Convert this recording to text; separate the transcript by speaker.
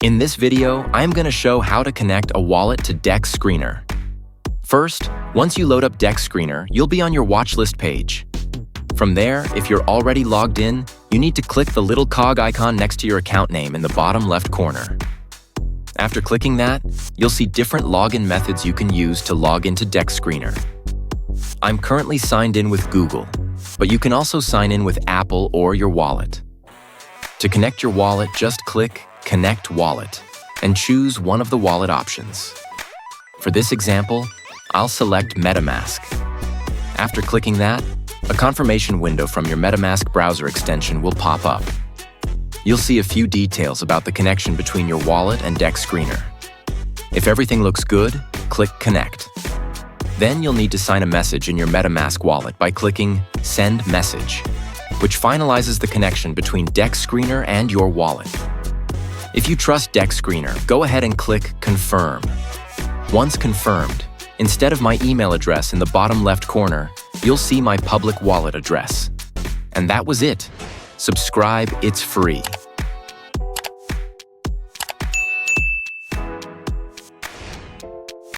Speaker 1: In this video, I'm going to show how to connect a wallet to dexscreener. First, once you load up dexscreener, you'll be on your watchlist page. From there, if you're already logged in, you need to click the little cog icon next to your account name in the bottom left corner. After clicking that, you'll see different login methods you can use to log into dexscreener. I'm currently signed in with Google, but you can also sign in with Apple or your wallet. To connect your wallet, just click Connect Wallet and choose one of the wallet options. For this example, I'll select MetaMask. After clicking that, a confirmation window from your MetaMask browser extension will pop up. You'll see a few details about the connection between your wallet and dexscreener. If everything looks good, click Connect. Then you'll need to sign a message in your MetaMask wallet by clicking Send Message, which finalizes the connection between dexscreener and your wallet. If you trust dexscreener, go ahead and click Confirm. Once confirmed, instead of my email address in the bottom left corner, you'll see my public wallet address. And that was it. Subscribe, it's free.